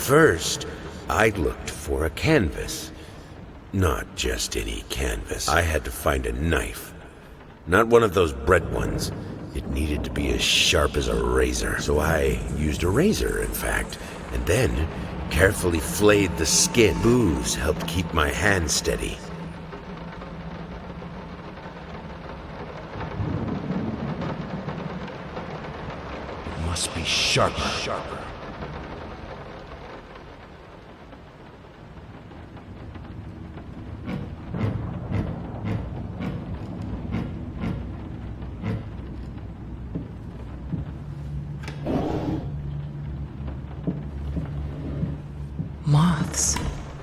First, I looked for a canvas. Not just any canvas. I had to find a knife. Not one of those bread ones. It needed to be as sharp as a razor. So I used a razor, in fact, and then carefully flayed the skin. Booze helped keep my hand steady. It must be sharper. Moths,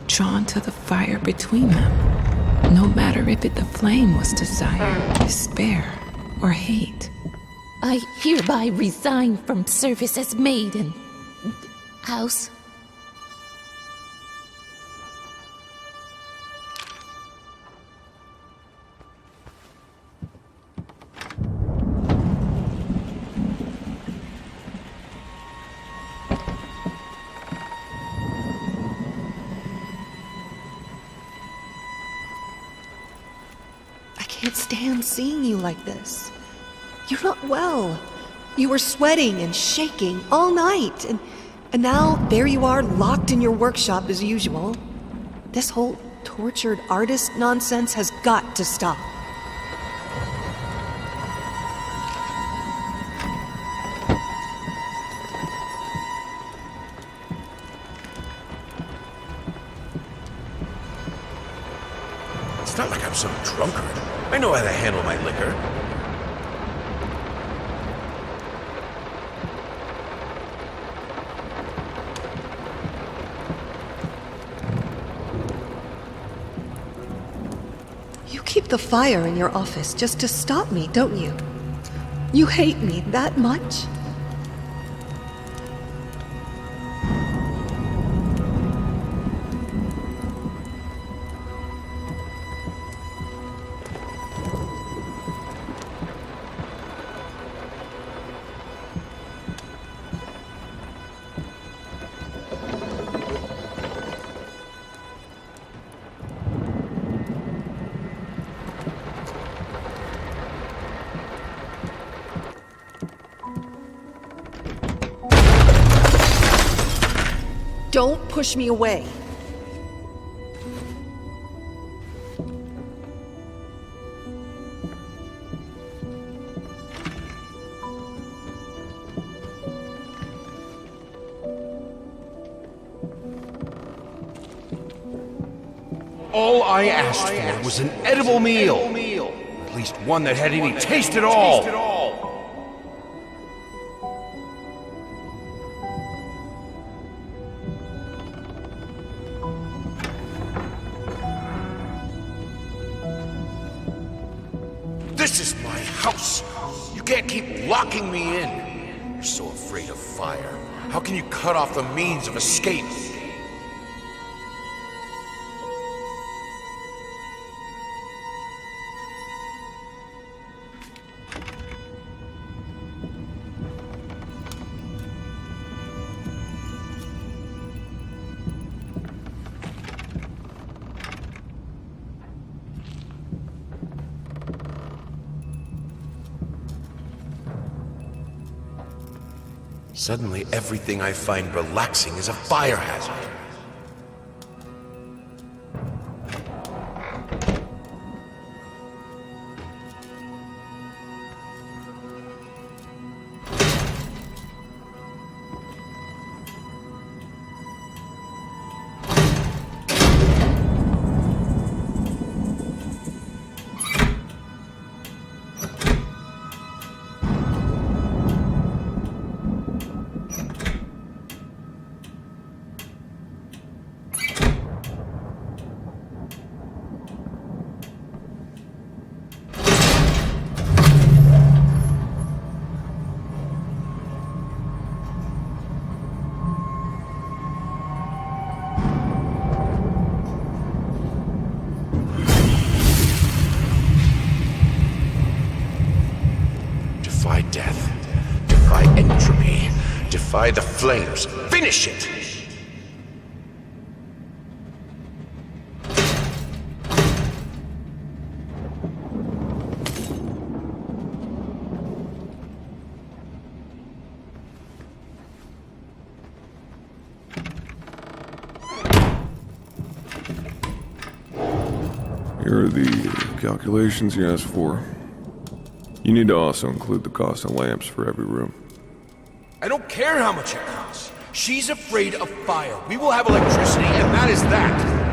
drawn to the fire between them, no matter if the flame was desire, despair, or hate. I hereby resign from service as maid in house. I can't stand seeing you like this. You're not well. You were sweating and shaking all night, and now there you are, locked in your workshop as usual. This whole tortured artist nonsense has got to stop. It's not like I'm some drunkard. I know how to handle my liquor. You keep the fire in your office just to stop me, don't you? You hate me that much? Don't push me away. All I asked for was an edible meal. At least one that had any taste at all. This is my house. You can't keep locking me in. You're so afraid of fire. How can you cut off the means of escape? Suddenly, everything I find relaxing is a fire hazard. Defy death. Defy entropy. Defy the flames. Finish it! Here are the calculations you asked for. You need to also include the cost of lamps for every room. I don't care how much it costs. She's afraid of fire. We will have electricity, and that is that.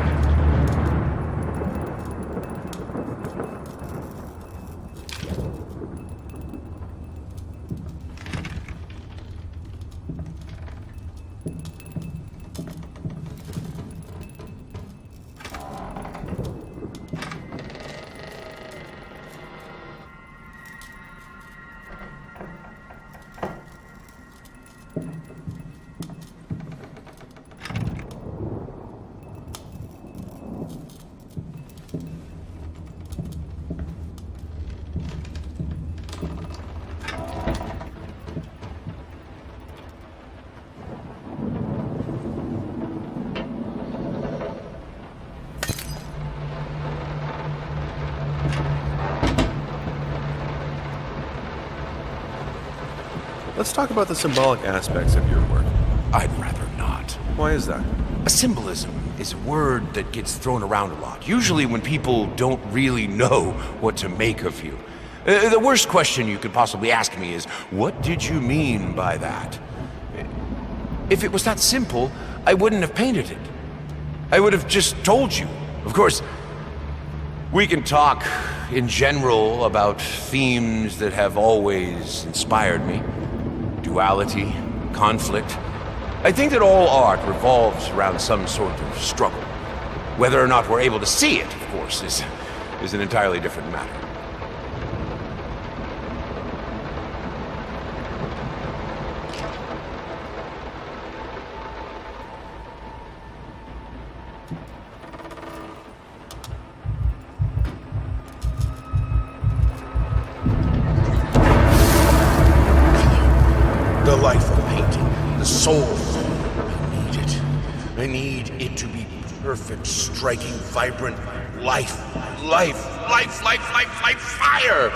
Let's talk about the symbolic aspects of your work. I'd rather not. Why is that? A symbolism is a word that gets thrown around a lot, usually when people don't really know what to make of you. The worst question you could possibly ask me is, what did you mean by that? If it was that simple, I wouldn't have painted it. I would have just told you. Of course, we can talk in general about themes that have always inspired me. Duality, conflict. I think that all art revolves around some sort of struggle. Whether or not we're able to see it, of course, is an entirely different matter. The life of painting, the soul. I need it. I need it to be perfect, striking, vibrant life. Life, fire!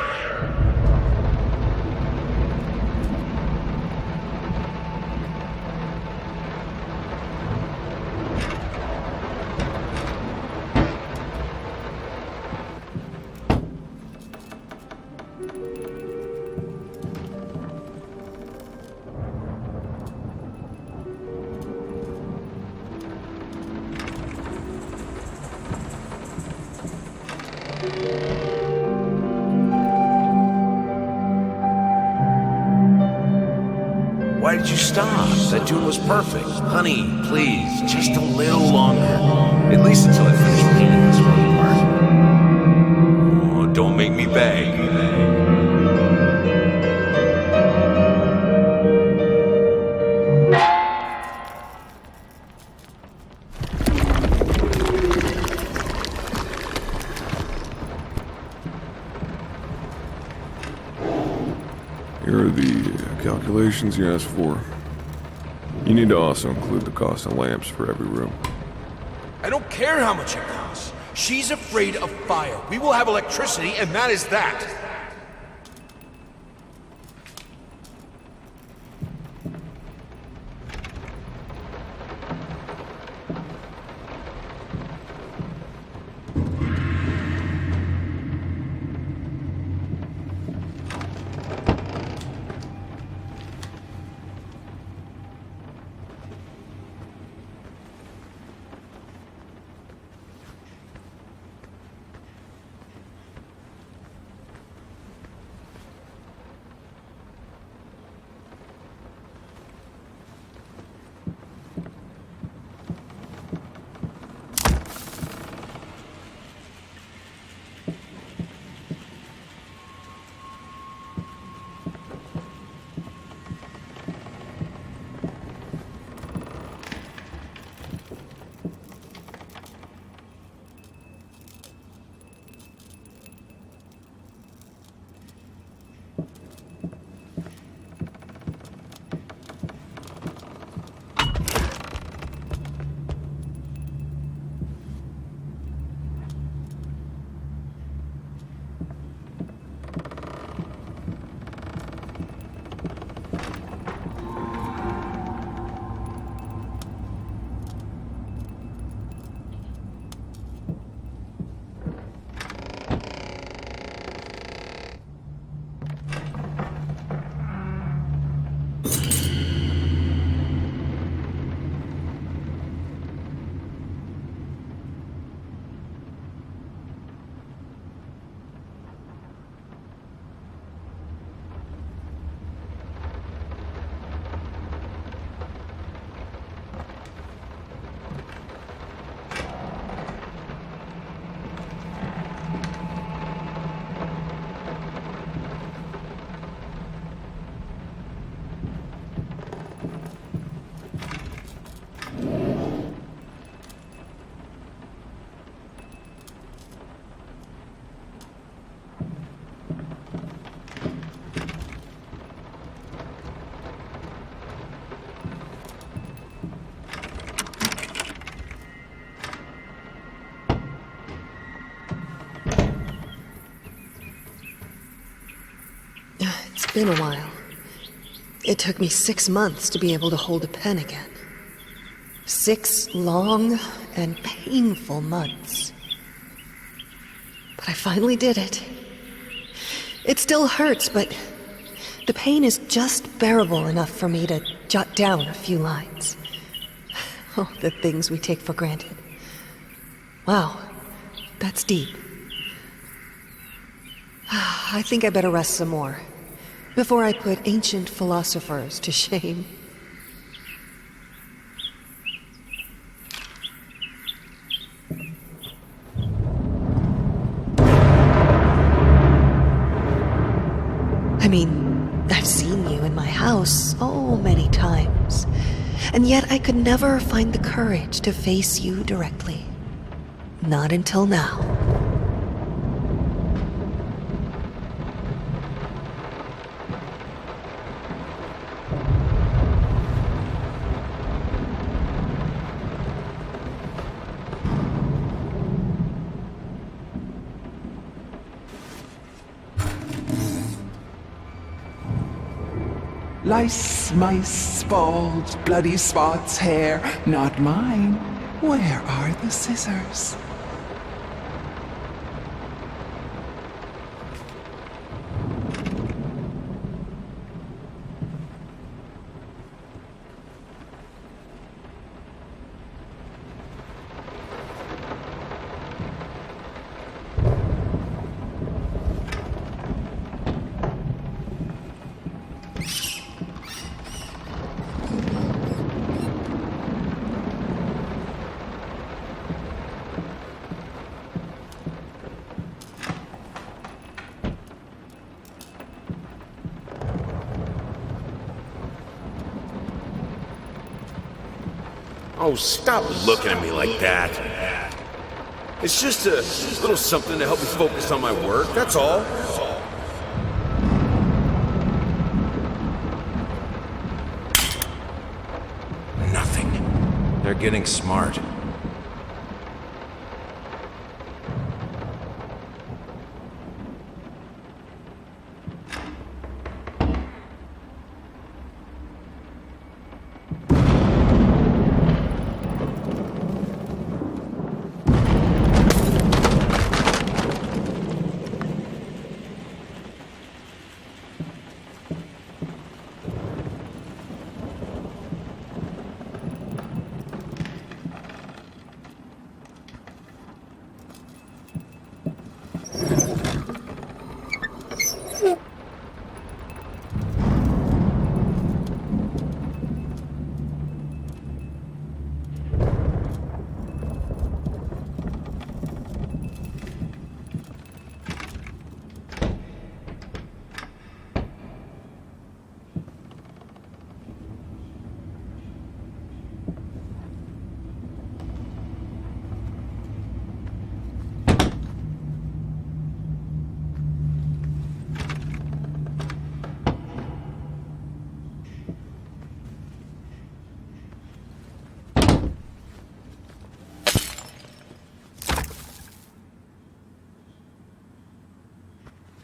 Why did you stop? That tune was perfect. Honey, please, just a little longer. At least until I finish painting this one part. Oh, don't make me beg. Here are the calculations you asked for. You need to also include the cost of lamps for every room. I don't care how much it costs. She's afraid of fire. We will have electricity, and that is that. been a while. It took me 6 months to be able to hold a pen again. 6 long and painful months. But I finally did it. It still hurts, but the pain is just bearable enough for me to jot down a few lines. Oh, the things we take for granted. Wow, that's deep. I think I better rest some more before I put ancient philosophers to shame. I mean, I've seen you in my house so many times, and yet I could never find the courage to face you directly. Not until now. Lice, mice, balls, bloody spots, hair, not mine. Where are the scissors? Oh, stop looking at me like that. It's just a little something to help me focus on my work, that's all. Nothing. They're getting smart.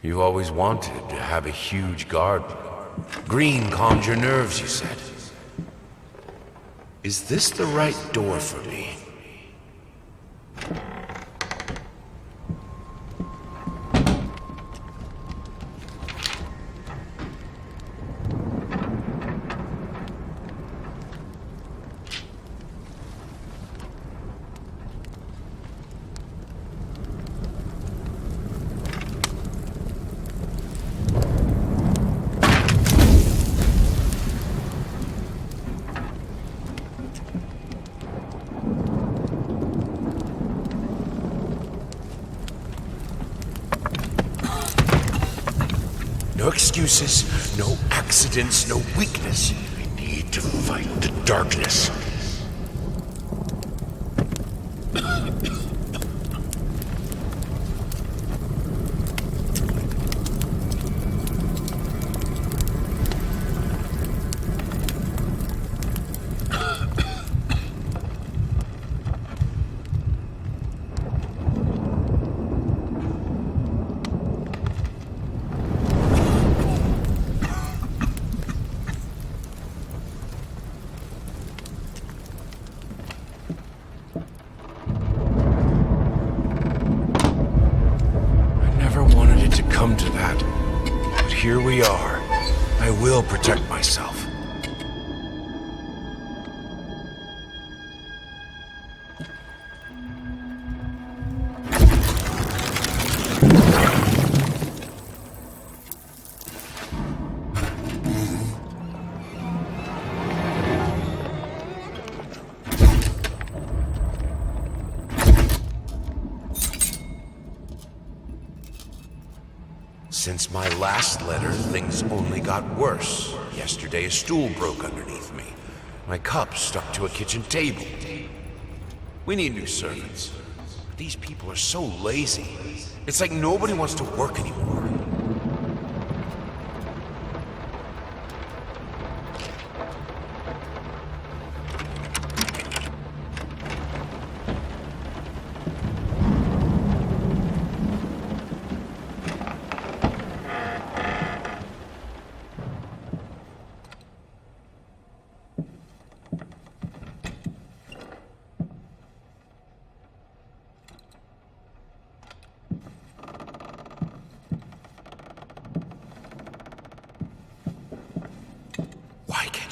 You always wanted to have a huge garden. Green calmed your nerves, you said. Is this the right door for me? No excuses, no accidents, no weakness. I need to fight the darkness. here we are. I will protect myself. Since my last letter, things only got worse. Yesterday, a stool broke underneath me. My cup stuck to a kitchen table. We need new servants. These people are so lazy. It's like nobody wants to work anymore.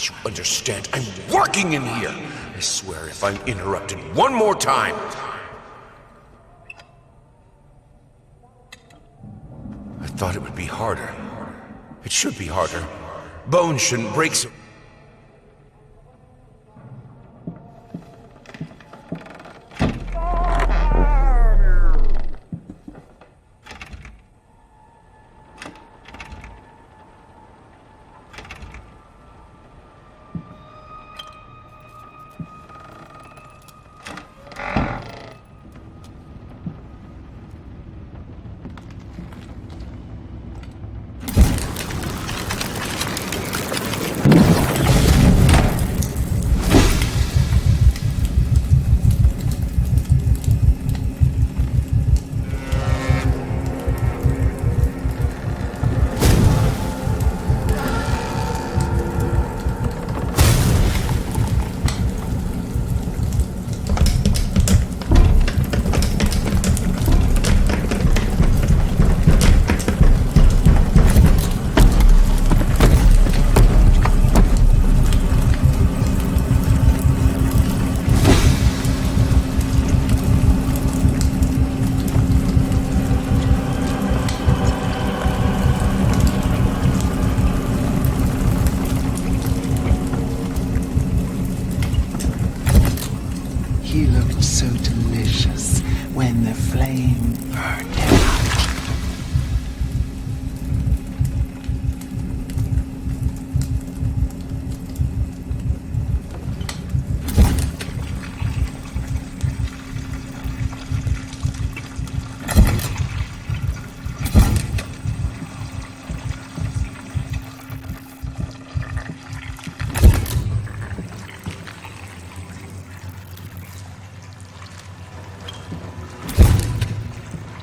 You understand? I'm working in here! I swear if I'm interrupted one more time... I thought it would be harder. It should be harder. Bones shouldn't break so... He looked so delicious when the flame burned him out.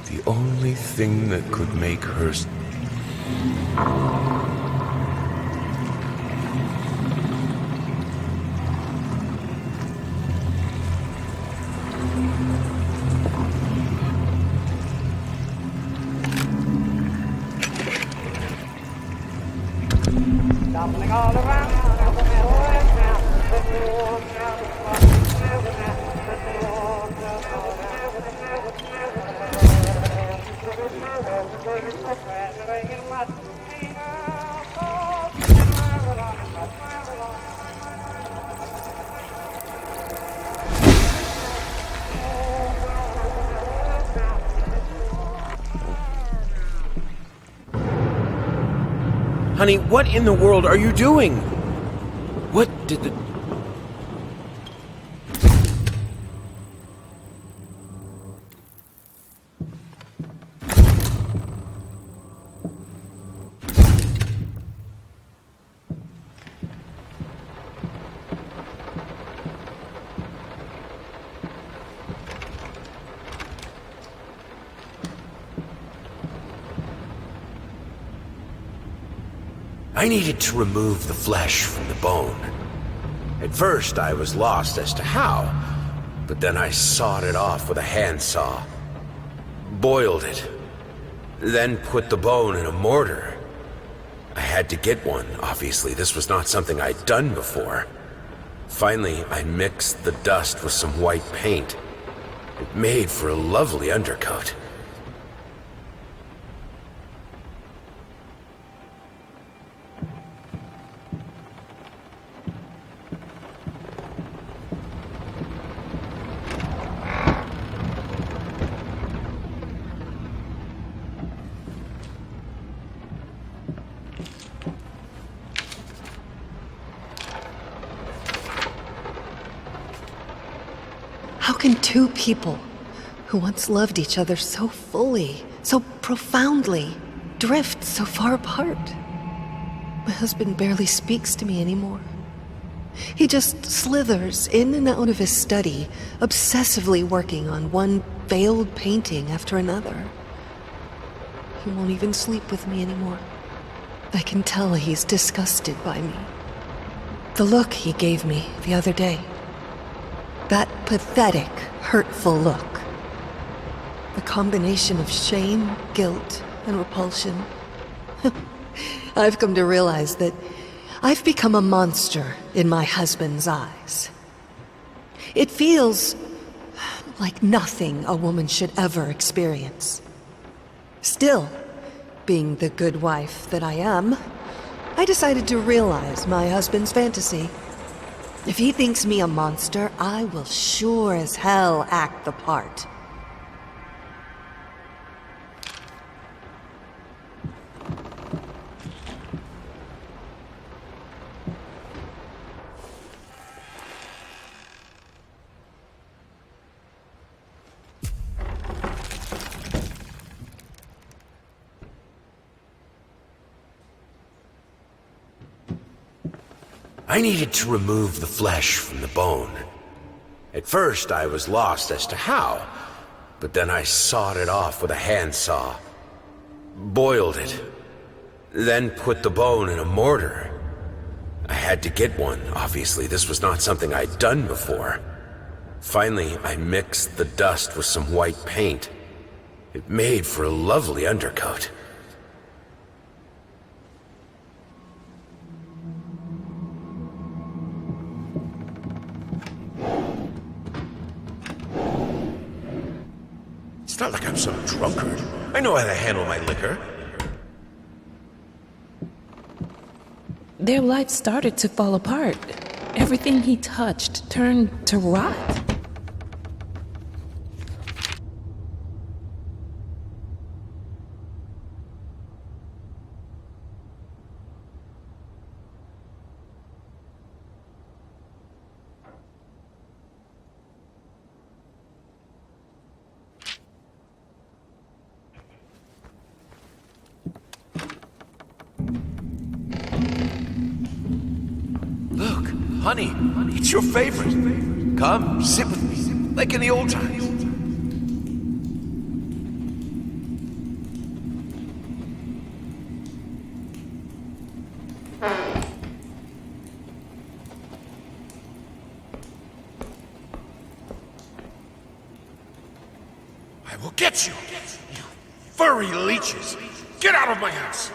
The only thing that could make her... Honey, what in the world are you doing? What did the... I needed to remove the flesh from the bone. At first, I was lost as to how, but then I sawed it off with a handsaw, boiled it, then put the bone in a mortar. I had to get one. Obviously, this was not something I'd done before. Finally, I mixed the dust with some white paint. It made for a lovely undercoat. How can two people who once loved each other so fully, so profoundly, drift so far apart? My husband barely speaks to me anymore. He just slithers in and out of his study, obsessively working on one failed painting after another. He won't even sleep with me anymore. I can tell he's disgusted by me. The look he gave me the other day. That pathetic, hurtful look. The combination of shame, guilt, and repulsion. I've come to realize that I've become a monster in my husband's eyes. It feels like nothing a woman should ever experience. Still, being the good wife that I am, I decided to realize my husband's fantasy. If he thinks me a monster, I will sure as hell act the part. I needed to remove the flesh from the bone. At first, I was lost as to how, but then I sawed it off with a handsaw, boiled it, then put the bone in a mortar. I had to get one. Obviously, this was not something I'd done before. Finally, I mixed the dust with some white paint. It made for a lovely undercoat. It's not like I'm some drunkard. I know how to handle my liquor. Their life started to fall apart. Everything he touched turned to rot. Look, honey, it's your favorite. Come, sit with me, like in the old times. I will get you, you furry leeches. Get out of my house.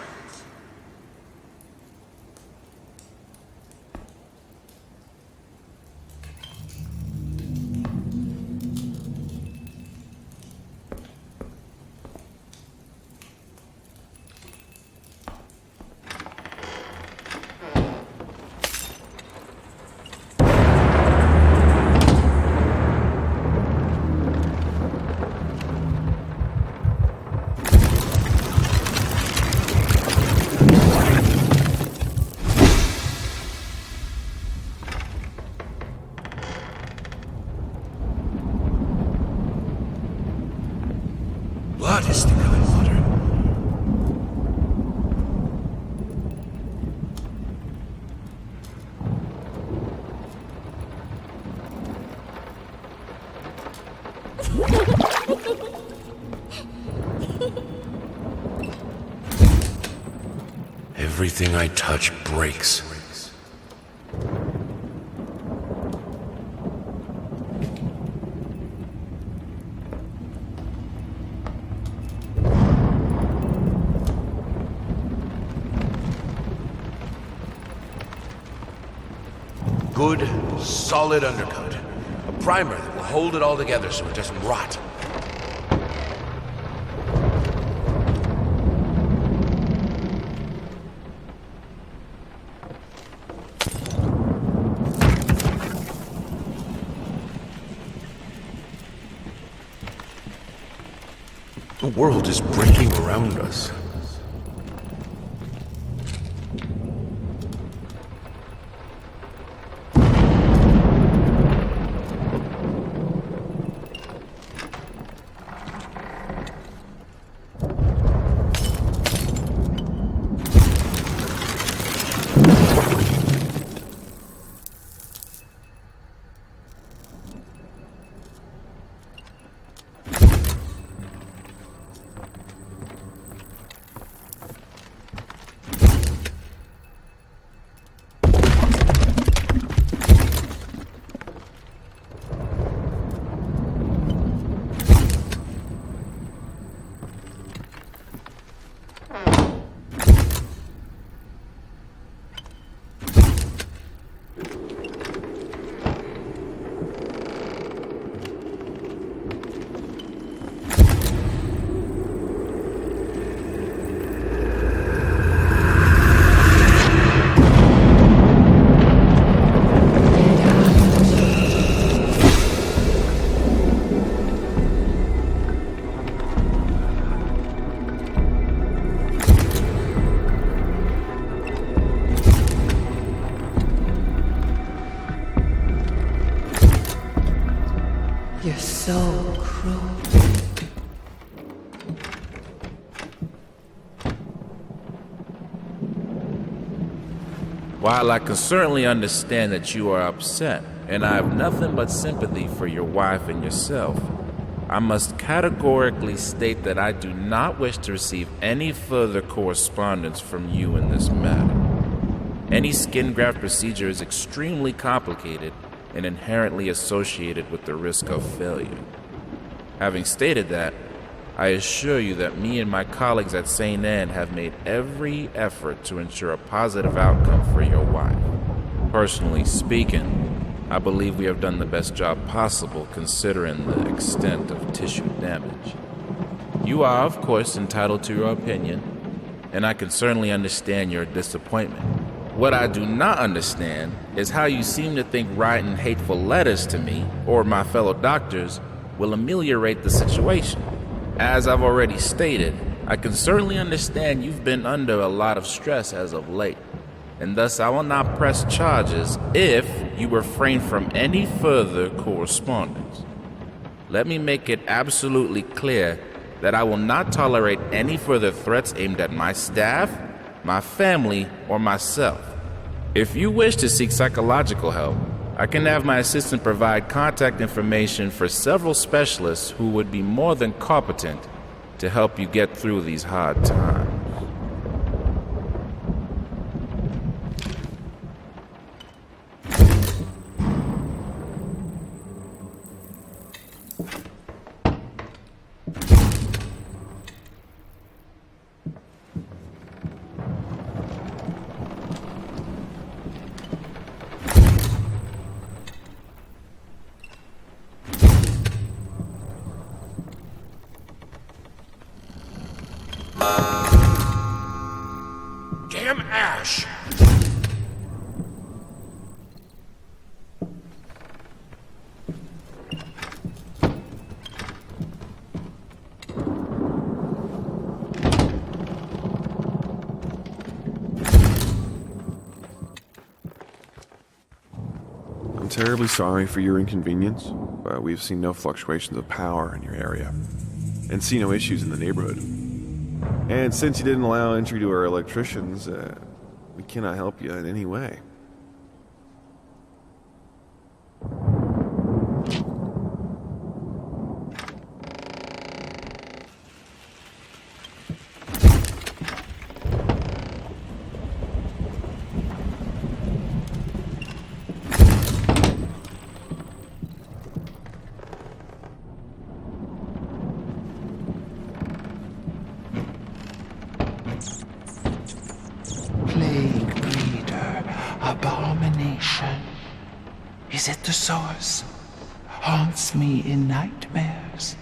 Blood is thicker than water. Everything I touch breaks. Good, solid undercoat. A primer that will hold it all together so it doesn't rot. The world is breaking around us. You're so cruel. While I can certainly understand that you are upset, and I have nothing but sympathy for your wife and yourself, I must categorically state that I do not wish to receive any further correspondence from you in this matter. Any skin graft procedure is extremely complicated and inherently associated with the risk of failure. Having stated that, I assure you that me and my colleagues at St. Anne have made every effort to ensure a positive outcome for your wife. Personally speaking, I believe we have done the best job possible considering the extent of tissue damage. You are, of course, entitled to your opinion, and I can certainly understand your disappointment. What I do not understand is how you seem to think writing hateful letters to me or my fellow doctors will ameliorate the situation. As I've already stated, I can certainly understand you've been under a lot of stress as of late, and thus I will not press charges if you refrain from any further correspondence. Let me make it absolutely clear that I will not tolerate any further threats aimed at my staff, my family, or myself. If you wish to seek psychological help, I can have my assistant provide contact information for several specialists who would be more than competent to help you get through these hard times. Damn Ash! I'm terribly sorry for your inconvenience, but we've seen no fluctuations of power in your area, and see no issues in the neighborhood. And since you didn't allow entry to our electricians, we cannot help you in any way. Plague breeder, a Is it the source? Haunts me in nightmares.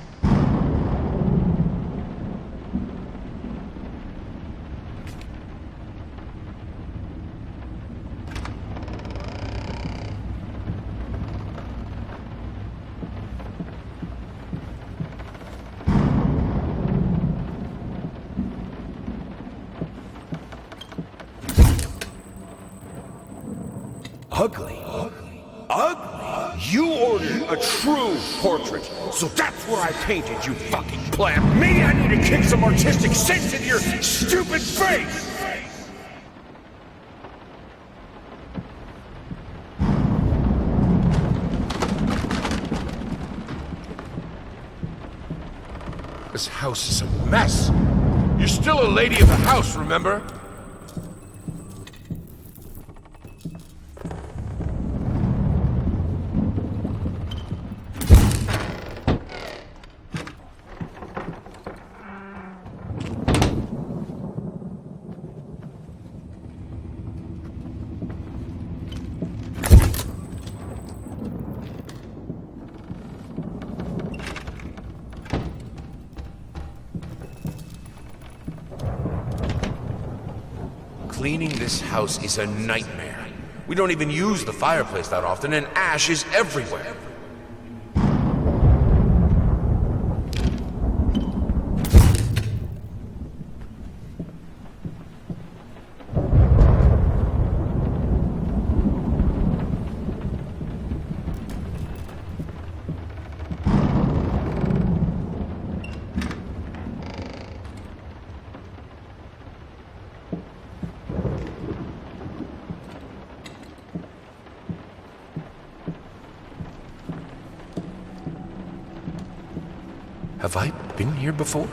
Ugly? Ugly? You ordered a true portrait, so that's where I painted, you fucking pleb. Maybe I need to kick some artistic sense into your stupid face! This house is a mess. You're still a lady of the house, remember? Cleaning this house is a nightmare. We don't even use the fireplace that often, and ash is everywhere. Have I been here before?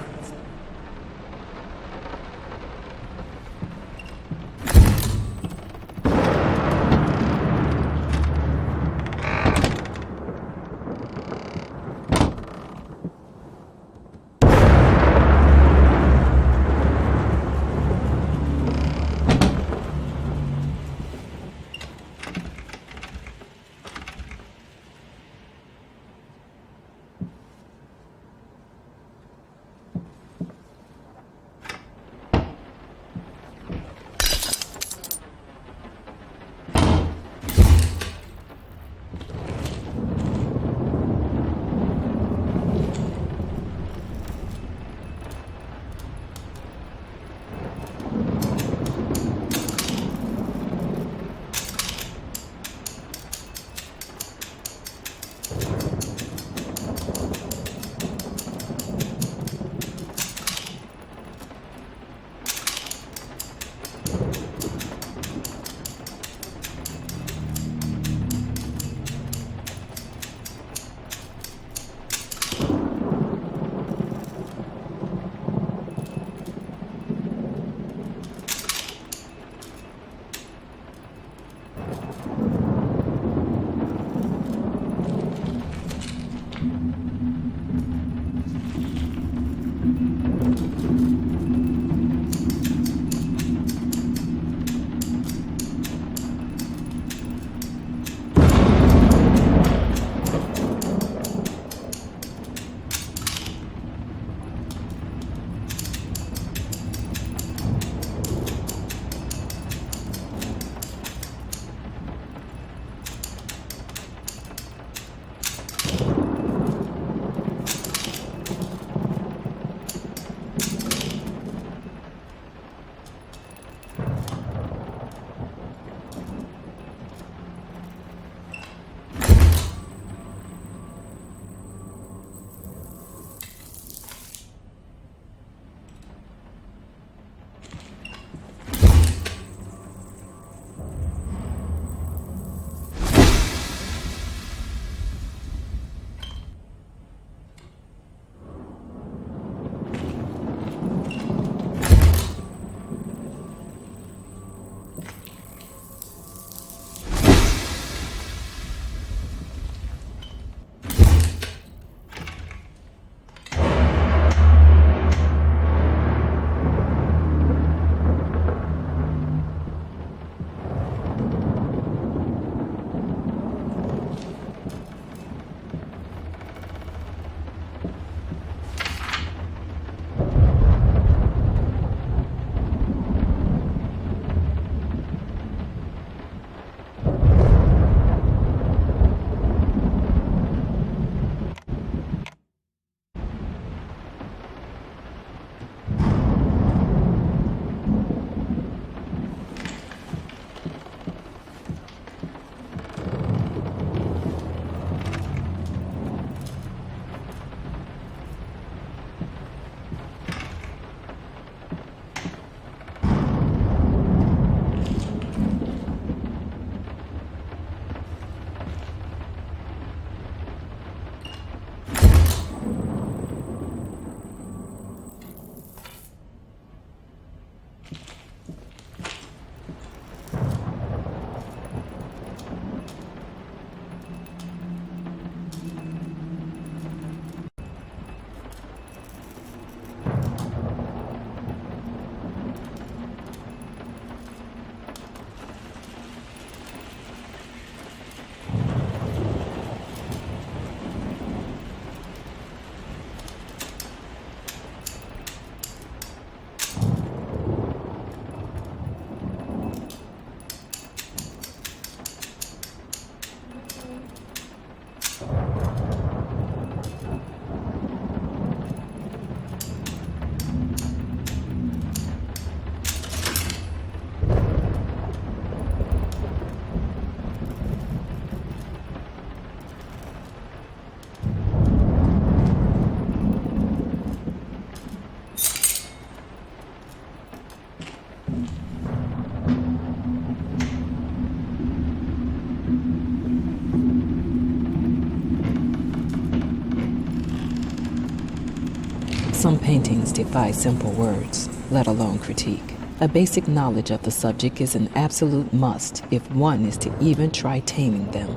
Some paintings defy simple words, let alone critique. A basic knowledge of the subject is an absolute must if one is to even try taming them.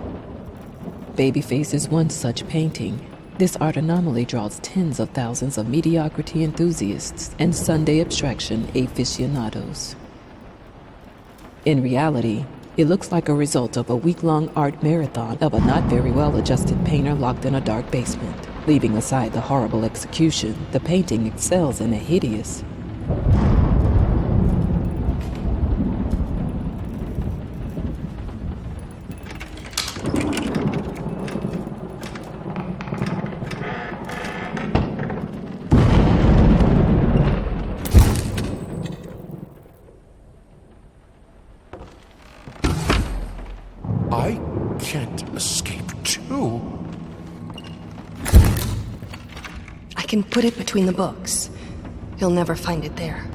Babyface is one such painting. This art anomaly draws tens of thousands of mediocrity enthusiasts and Sunday abstraction aficionados. In reality, it looks like a result of a week-long art marathon of a not very well-adjusted painter locked in a dark basement. Leaving aside the horrible execution, the painting excels in a hideous, I can't escape too. I can put it between the books. He'll never find it there.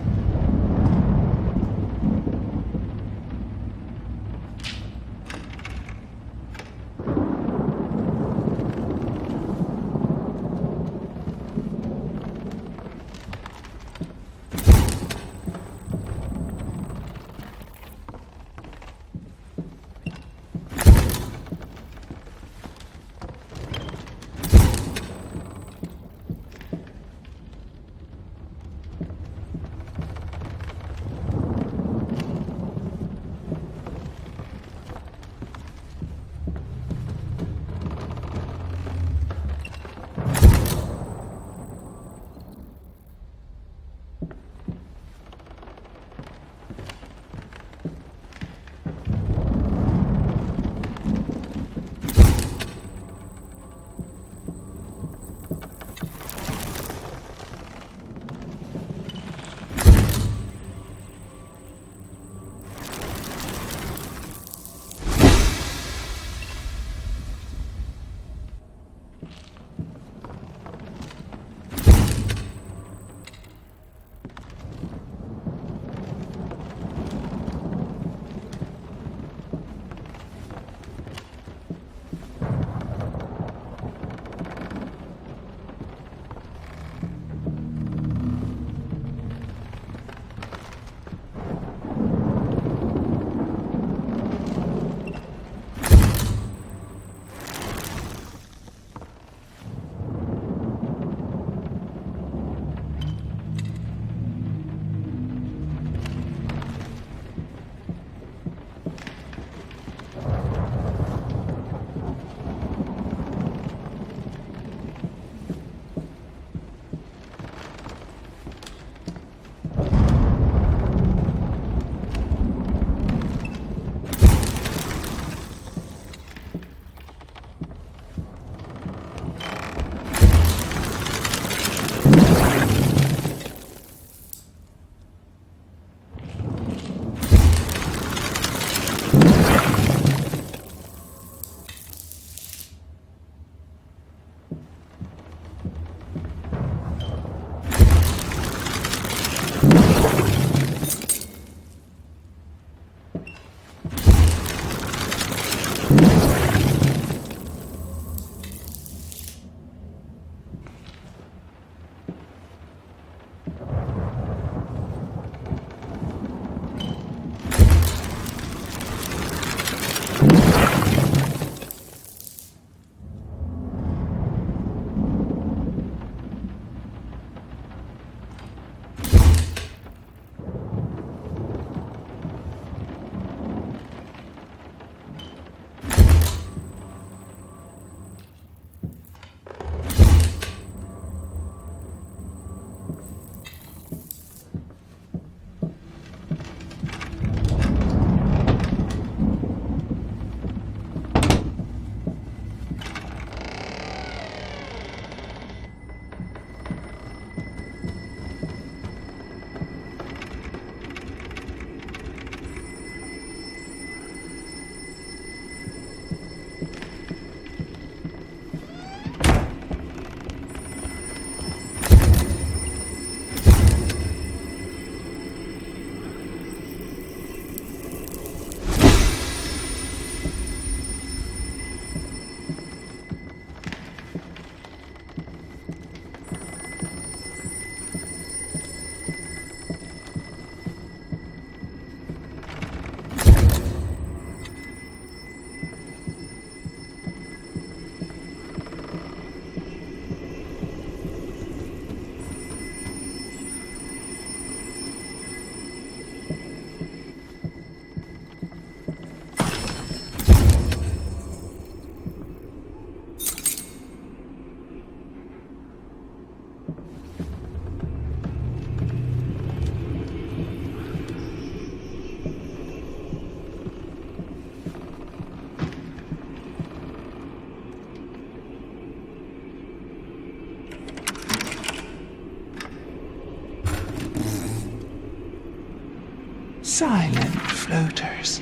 Silent floaters.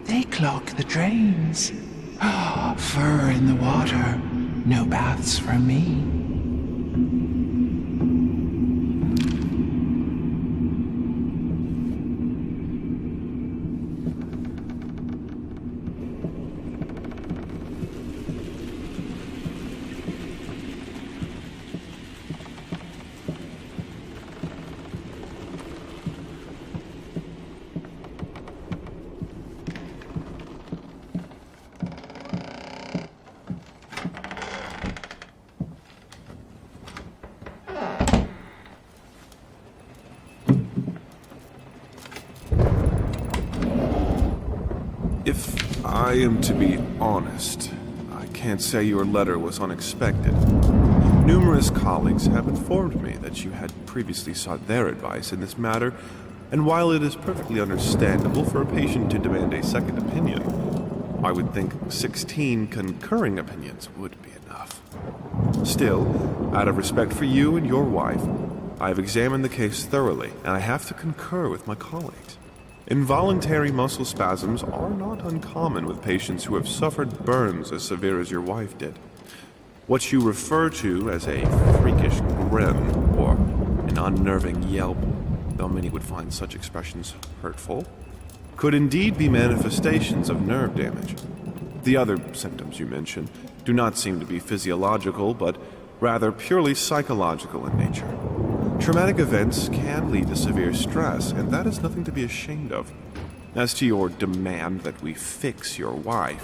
They clog the drains. Fur in the water. No baths from me. If I am to be honest, I can't say your letter was unexpected. Numerous colleagues have informed me that you had previously sought their advice in this matter, and while it is perfectly understandable for a patient to demand a second opinion, I would think 16 concurring opinions would be enough. Still, out of respect for you and your wife, I have examined the case thoroughly, and I have to concur with my colleagues. Involuntary muscle spasms are not uncommon with patients who have suffered burns as severe as your wife did. What you refer to as a freakish grin or an unnerving yelp, though many would find such expressions hurtful, could indeed be manifestations of nerve damage. The other symptoms you mention do not seem to be physiological, but rather purely psychological in nature. Traumatic events can lead to severe stress, and that is nothing to be ashamed of. As to your demand that we fix your wife,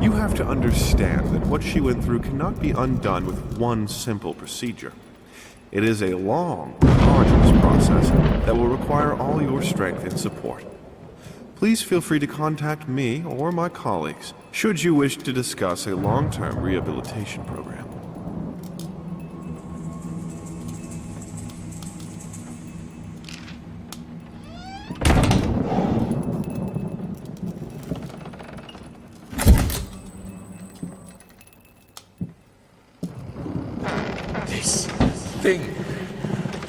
you have to understand that what she went through cannot be undone with one simple procedure. It is a long, arduous process that will require all your strength and support. Please feel free to contact me or my colleagues should you wish to discuss a long-term rehabilitation program.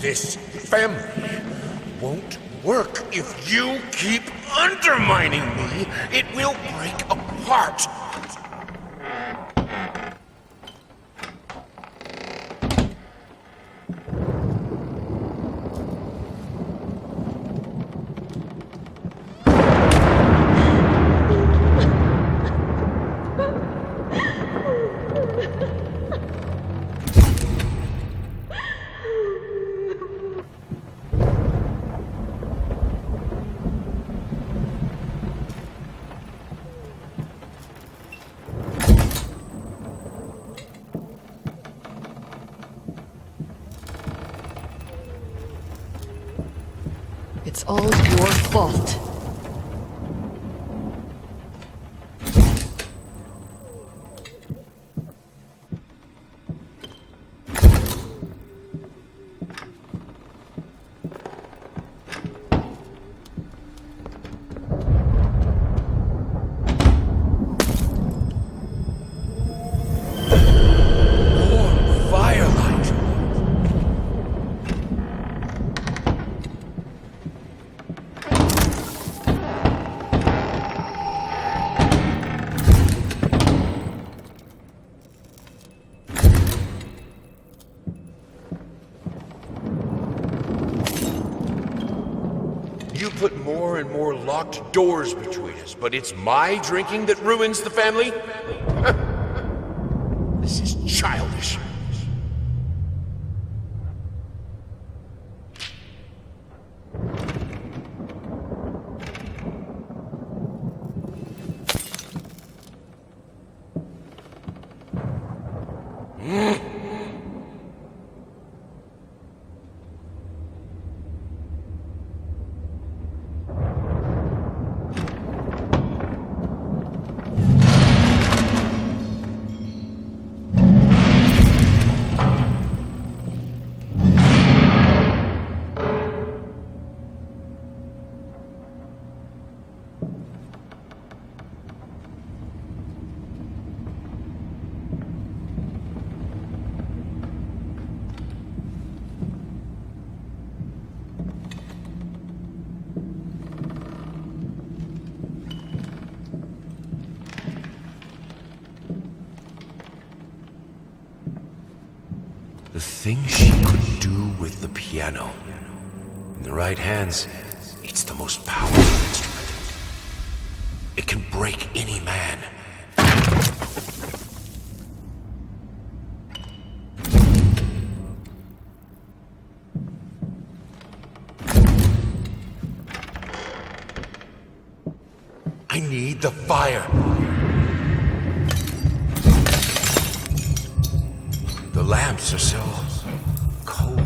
This family won't work. If you keep undermining me, it will break apart. It's all your fault. You put more and more locked doors between us, but it's my drinking that ruins the family? This is childish. The things she could do with the piano. In the right hands, it's the most powerful instrument. It can break any man. I need the fire. The lamps are so cold.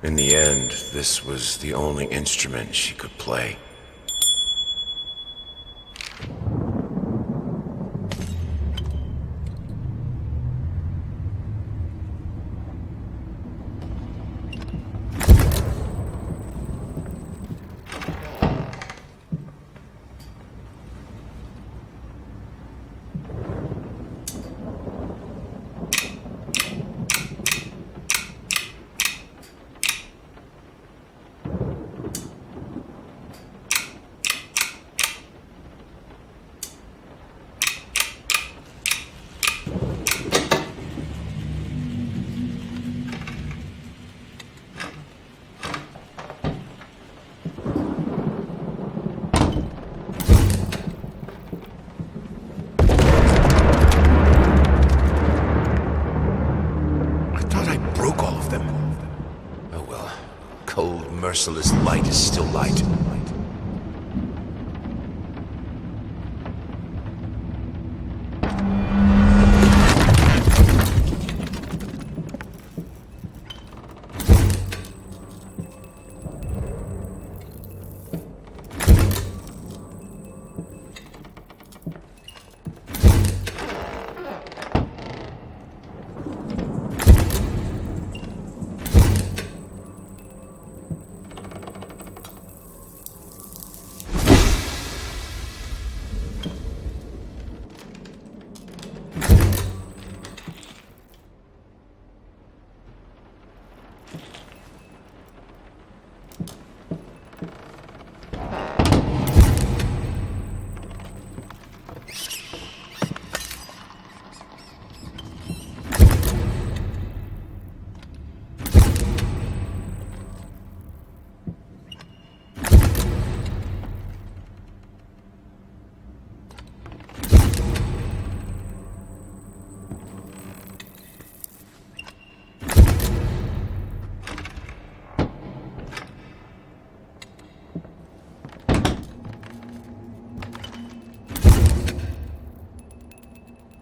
In the end, this was the only instrument she could play. Merciless light is still light.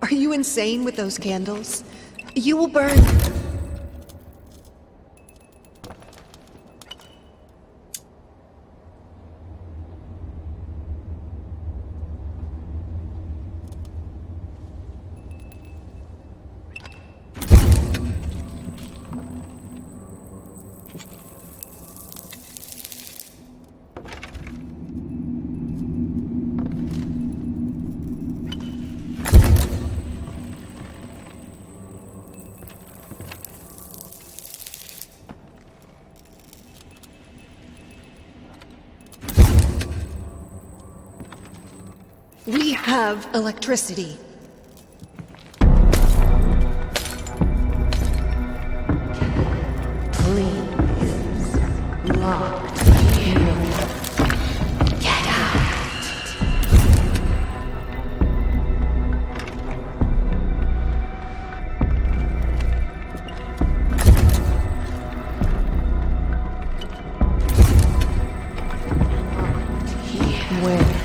Are you insane with those candles? You will burn. We have electricity. Please, locked here. Get out. Where?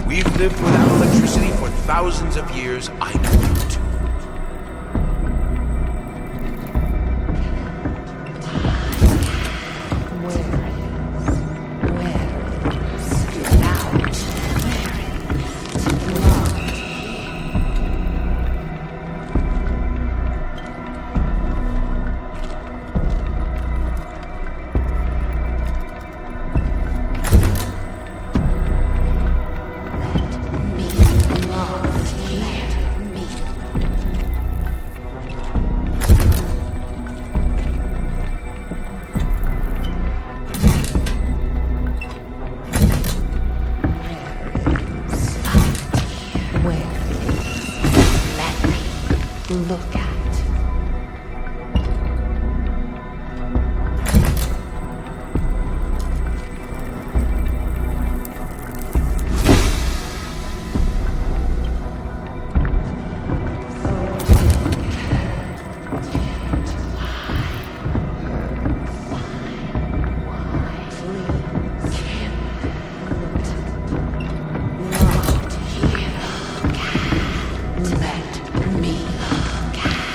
We've lived without electricity for thousands of years. I know you too. Look at. Let me look at.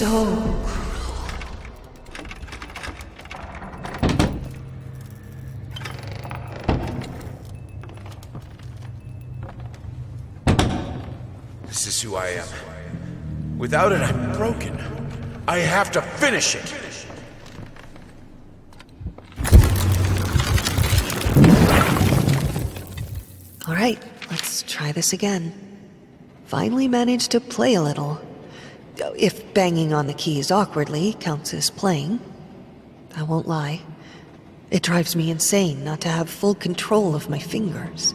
so cruel. This is who I am. Without it, I'm broken. I have to finish it. All right, let's try this again. Finally managed to play a little. If banging on the keys awkwardly counts as playing. I won't lie. It drives me insane not to have full control of my fingers.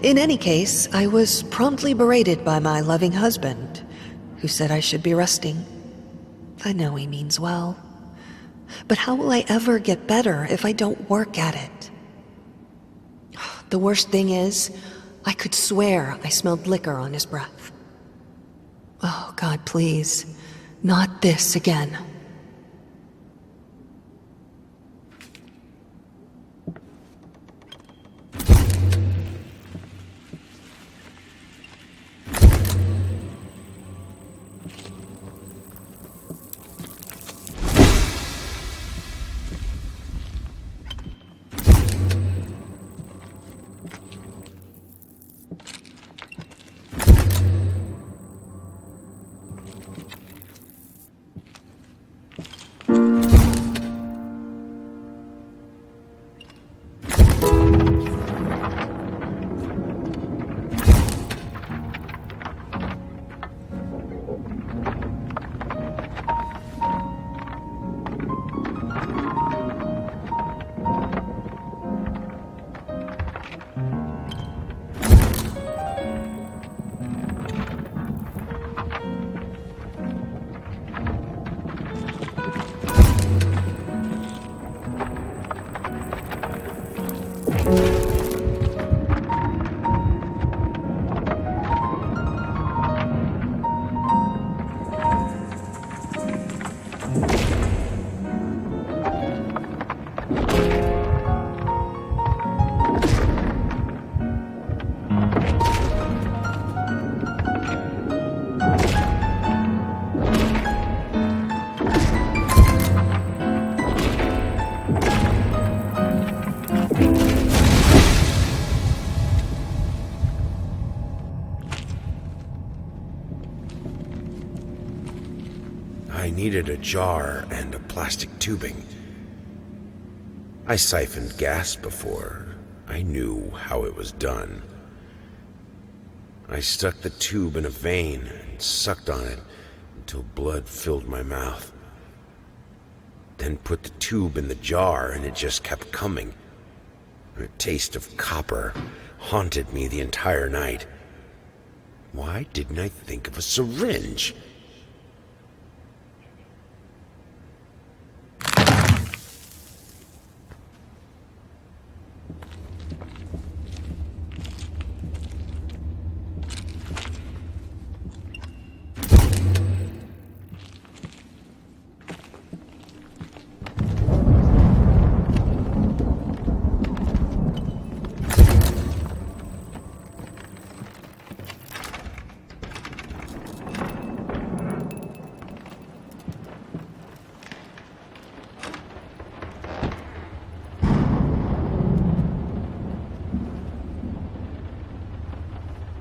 In any case, I was promptly berated by my loving husband, who said I should be resting. I know he means well. But how will I ever get better if I don't work at it? The worst thing is, I could swear I smelled liquor on his breath. Oh, God, please, not this again. I needed a jar and a plastic tubing. I siphoned gas before. I knew how it was done. I stuck the tube in a vein and sucked on it until blood filled my mouth. Then put the tube in the jar and it just kept coming. A taste of copper haunted me the entire night. Why didn't I think of a syringe?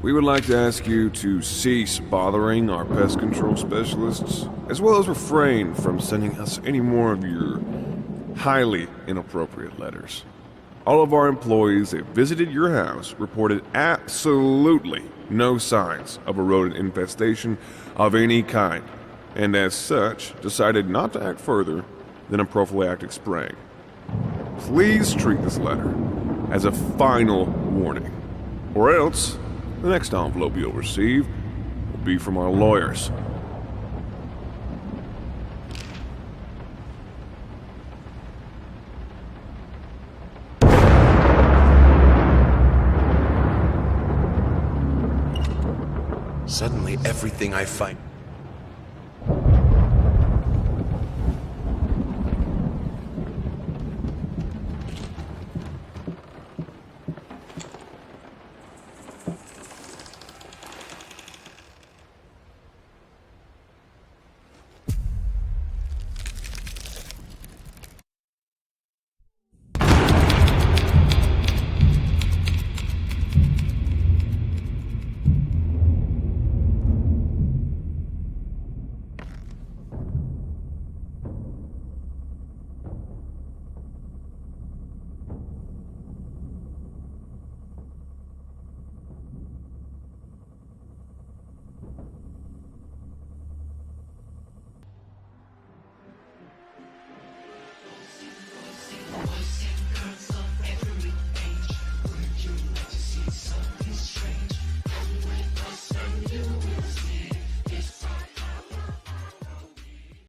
We would like to ask you to cease bothering our pest control specialists, as well as refrain from sending us any more of your highly inappropriate letters. All of our employees that visited your house reported absolutely no signs of a rodent infestation of any kind, and as such, decided not to act further than a prophylactic spraying. Please treat this letter as a final warning, or else the next envelope you'll receive will be from our lawyers. Suddenly, everything I find...